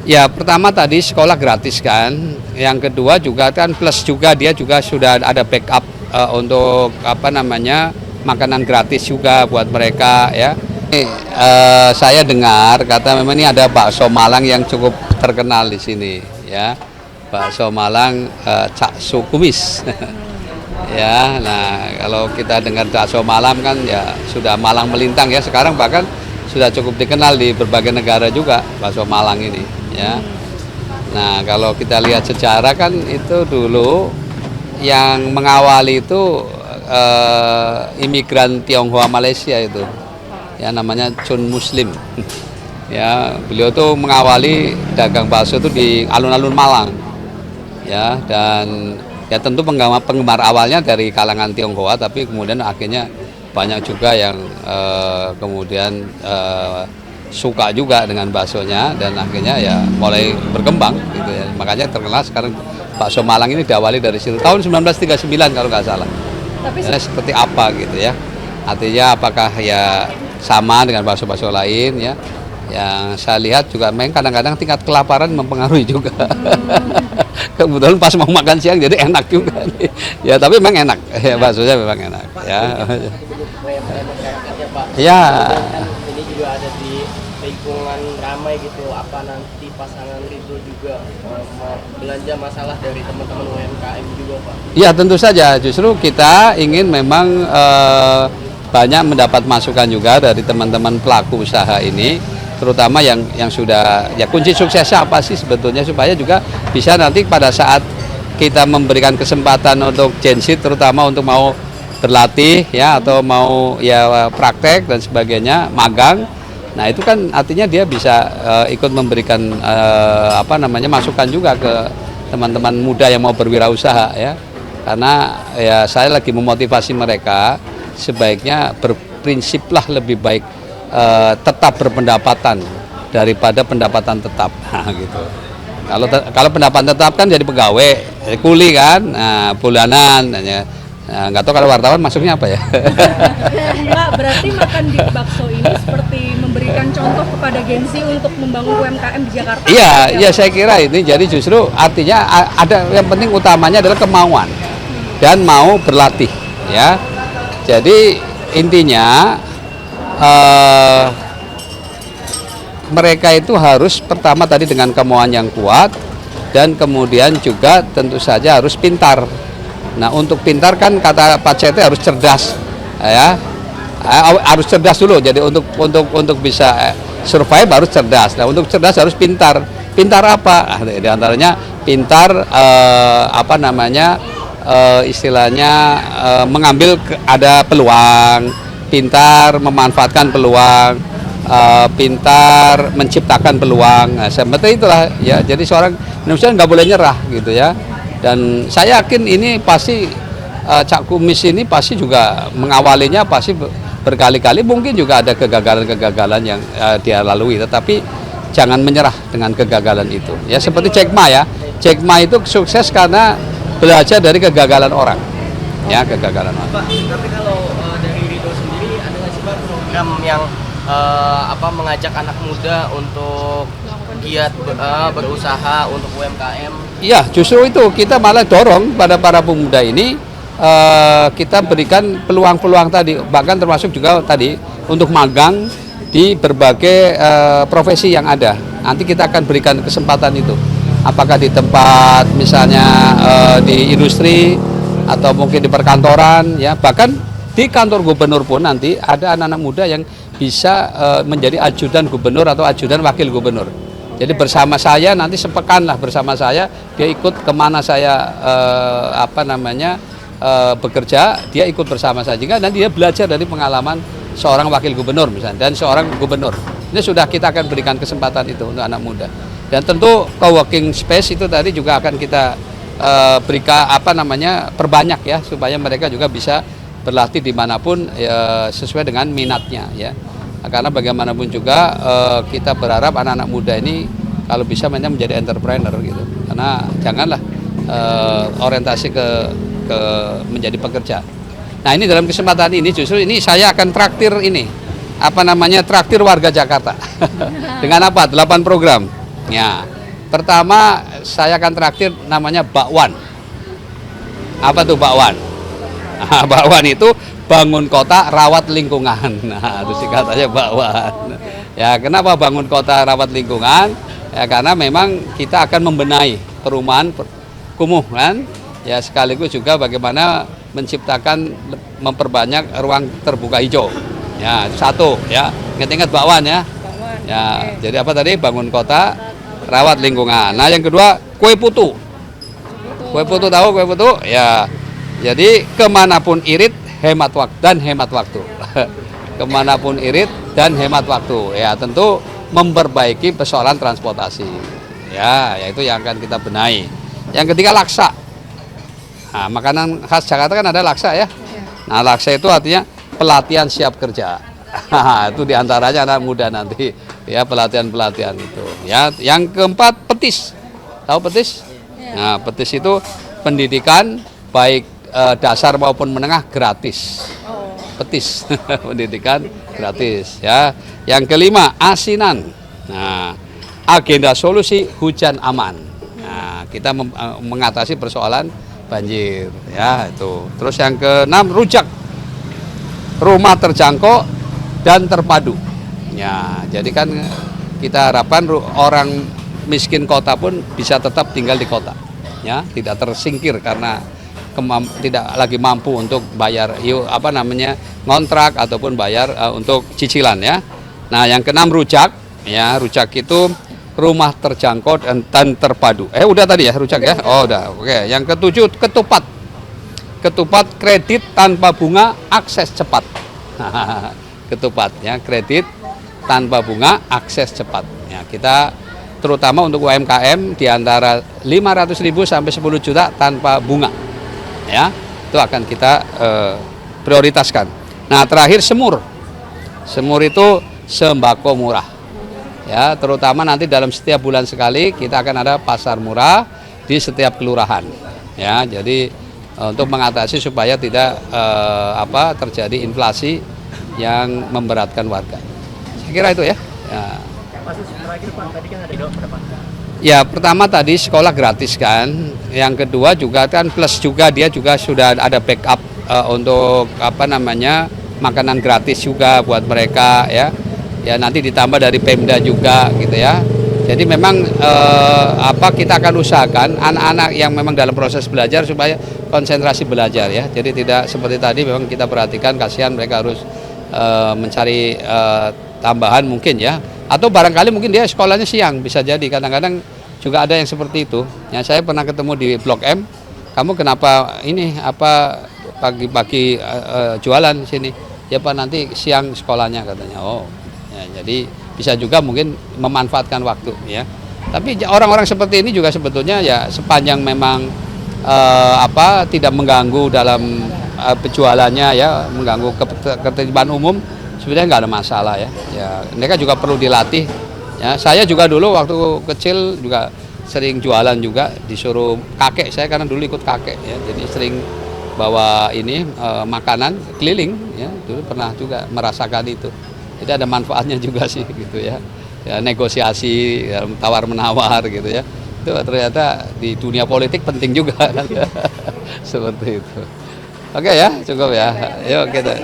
Ya pertama tadi sekolah gratis kan, yang kedua juga kan plus juga dia juga sudah ada backup untuk apa namanya makanan gratis juga buat mereka ya. Saya dengar kata memang ini ada bakso Malang yang cukup terkenal di sini ya, bakso Malang Cak Sukumis. Ya, nah kalau kita dengar bakso Malang kan ya sudah Malang melintang ya, sekarang bahkan sudah cukup dikenal di berbagai negara juga bakso Malang ini ya. Nah kalau kita lihat sejarah kan itu dulu yang mengawali itu imigran Tionghoa Malaysia itu ya, namanya Chun Muslim. Ya, beliau tuh mengawali dagang bakso itu di alun-alun Malang ya, dan ya tentu penggemar awalnya dari kalangan Tionghoa, tapi kemudian akhirnya banyak juga yang kemudian suka juga dengan baksonya, dan akhirnya ya mulai berkembang gitu ya. Makanya terkenal sekarang bakso Malang ini diawali dari situ tahun 1939 kalau nggak salah. Tapi seperti apa gitu ya, artinya apakah ya sama dengan bakso-bakso lain ya. Yang saya lihat juga memang kadang-kadang tingkat kelaparan mempengaruhi juga. Kebetulan pas mau makan siang jadi enak juga nih. Ya tapi memang enak ya, baksonya memang enak ya. Ya. Ini juga ada di lingkungan ramai gitu, apa nanti pasangan Ridho juga belanja masalah dari teman-teman UMKM juga Pak? Ya tentu saja, justru kita ingin memang banyak mendapat masukan juga dari teman-teman pelaku usaha ini, terutama yang sudah ya kunci suksesnya apa sih sebetulnya, supaya juga bisa nanti pada saat kita memberikan kesempatan untuk Gen Z terutama untuk mau berlatih ya, atau mau ya praktek dan sebagainya, magang. Nah itu kan artinya dia bisa ikut memberikan apa namanya masukan juga ke teman-teman muda yang mau berwirausaha ya, karena ya saya lagi memotivasi mereka sebaiknya berprinsiplah lebih baik tetap berpendapatan daripada pendapatan tetap. Nah, gitu. Kalau pendapatan tetap kan jadi pegawai, jadi kuli kan, nah, bulanan. Nah, nggak tahu kalau wartawan masuknya apa ya. Pak, berarti makan di bakso ini seperti memberikan contoh kepada Gen Z untuk membangun UMKM di Jakarta? Iya, ya saya kira ini jadi justru artinya ada yang penting utamanya adalah kemauan dan mau berlatih ya. Jadi intinya mereka itu harus pertama tadi dengan kemauan yang kuat, dan kemudian juga tentu saja harus pintar. Nah untuk pintar kan kata Pak CT harus cerdas ya, harus cerdas dulu. Jadi untuk bisa survive harus cerdas. Nah untuk cerdas harus pintar. Pintar apa? Di antaranya pintar apa namanya istilahnya mengambil ada peluang, pintar memanfaatkan peluang, pintar menciptakan peluang. Nah, seperti itulah ya. Jadi seorang Indonesia nggak boleh nyerah gitu ya. Dan saya yakin ini pasti Cak Kumis ini pasti juga mengawalinya pasti berkali-kali, mungkin juga ada kegagalan-kegagalan yang dia lalui, tetapi jangan menyerah dengan kegagalan itu. Ya seperti Jack Ma ya. Jack Ma itu sukses karena belajar dari kegagalan orang. Ya, kegagalan orang. Pak, tapi kalau dari Ridho sendiri ada nggak sih Pak program yang mengajak anak muda untuk giat berusaha untuk UMKM? Iya, justru itu kita malah dorong pada para pemuda ini, kita berikan peluang-peluang tadi, bahkan termasuk juga tadi untuk magang di berbagai profesi yang ada. Nanti kita akan berikan kesempatan itu, apakah di tempat misalnya di industri atau mungkin di perkantoran ya, bahkan di kantor gubernur pun nanti ada anak-anak muda yang bisa menjadi ajudan gubernur atau ajudan wakil gubernur. Jadi bersama saya nanti sepekan lah bersama saya, dia ikut kemana saya bekerja, dia ikut bersama saya juga, dan dia belajar dari pengalaman seorang wakil gubernur misalnya dan seorang gubernur. Ini sudah kita akan berikan kesempatan itu untuk anak muda. Dan tentu co-working space itu tadi juga akan kita berikan perbanyak ya, supaya mereka juga bisa berlatih dimanapun sesuai dengan minatnya ya. Karena bagaimanapun juga kita berharap anak-anak muda ini kalau bisa menjadi entrepreneur gitu. Karena janganlah orientasi ke menjadi pekerja. Nah ini dalam kesempatan ini justru ini saya akan traktir ini traktir warga Jakarta dengan 8 program ya. Pertama saya akan traktir namanya bakwan. Apa tuh bakwan? Nah, bakwan itu bangun kota rawat lingkungan. Nah, itu singkatannya bakwan. Ya, kenapa bangun kota rawat lingkungan? Ya, karena memang kita akan membenahi perumahan kumuh kan. Ya, sekaligus juga bagaimana menciptakan memperbanyak ruang terbuka hijau. Ya, itu satu ya. Ingat-ingat bakwan ya. Ya, jadi apa tadi? Bangun kota rawat lingkungan. Nah, yang kedua kue putu. Kue putu tahu kue putu? Ya. Jadi kemanapun irit hemat waktu dan hemat waktu. Kemanapun irit dan hemat waktu. Ya, tentu memperbaiki persoalan transportasi. Ya, yaitu yang akan kita benahi. Yang ketiga laksa. Nah, makanan khas Jakarta kan ada laksa ya. Nah, laksa itu artinya pelatihan siap kerja. Itu diantaranya anak muda nanti. Ya, pelatihan-pelatihan itu. Ya, yang keempat petis. Tahu petis? Nah, petis itu pendidikan baik dasar maupun menengah gratis. Petis, pendidikan gratis. Ya, yang kelima asinan. Nah, agenda solusi hujan aman. Nah, kita mengatasi persoalan banjir. Ya, itu. Terus yang keenam rujak, rumah terjangkau dan terpadu. Ya, jadi kan kita harapkan orang miskin kota pun bisa tetap tinggal di kota, ya, tidak tersingkir karena tidak lagi mampu untuk bayar ngontrak ataupun bayar untuk cicilan ya. Nah, yang keenam rujak, ya, rujak itu rumah terjangkau dan terpadu. Udah tadi ya rujak ya. Oh, udah. Oke. Yang ketujuh ketupat. Ketupat kredit tanpa bunga, akses cepat. Ketupat ya, kredit tanpa bunga, akses cepat. Ya, kita terutama untuk UMKM di antara 500.000 sampai 10 juta tanpa bunga. Ya, itu akan kita prioritaskan. Nah, terakhir semur. Semur itu sembako murah. Ya, terutama nanti dalam setiap bulan sekali kita akan ada pasar murah di setiap kelurahan. Ya, jadi untuk mengatasi supaya tidak terjadi inflasi yang memberatkan warga. Saya kira itu ya. Ya. Terakhir Pak, tadi kan ada berapa? Ya, pertama tadi sekolah gratis kan. Yang kedua juga kan plus juga dia juga sudah ada backup untuk makanan gratis juga buat mereka ya. Ya, nanti ditambah dari Pemda juga gitu ya. Jadi memang kita akan usahakan anak-anak yang memang dalam proses belajar supaya konsentrasi belajar ya. Jadi tidak seperti tadi memang kita perhatikan kasihan mereka harus mencari tambahan mungkin ya. Atau barangkali mungkin dia sekolahnya siang, bisa jadi kadang-kadang juga ada yang seperti itu. Ya, saya pernah ketemu di Blok M, kamu kenapa pagi-pagi jualan sini? Ya Pak, nanti siang sekolahnya katanya. Oh, ya, jadi bisa juga mungkin memanfaatkan waktu ya. Tapi orang-orang seperti ini juga sebetulnya ya sepanjang memang tidak mengganggu dalam penjualannya ya, mengganggu ketertiban umum, sebenarnya nggak ada masalah ya. Ya, mereka juga perlu dilatih. Ya, saya juga dulu waktu kecil juga sering jualan juga, disuruh kakek saya karena dulu ikut kakek ya, jadi sering bawa makanan keliling ya, dulu pernah juga merasakan itu. Jadi ada manfaatnya juga sih gitu ya. Ya, negosiasi, ya, tawar menawar gitu ya. Itu ternyata di dunia politik penting juga kan. Seperti itu. Oke ya, cukup ya. Yuk kita.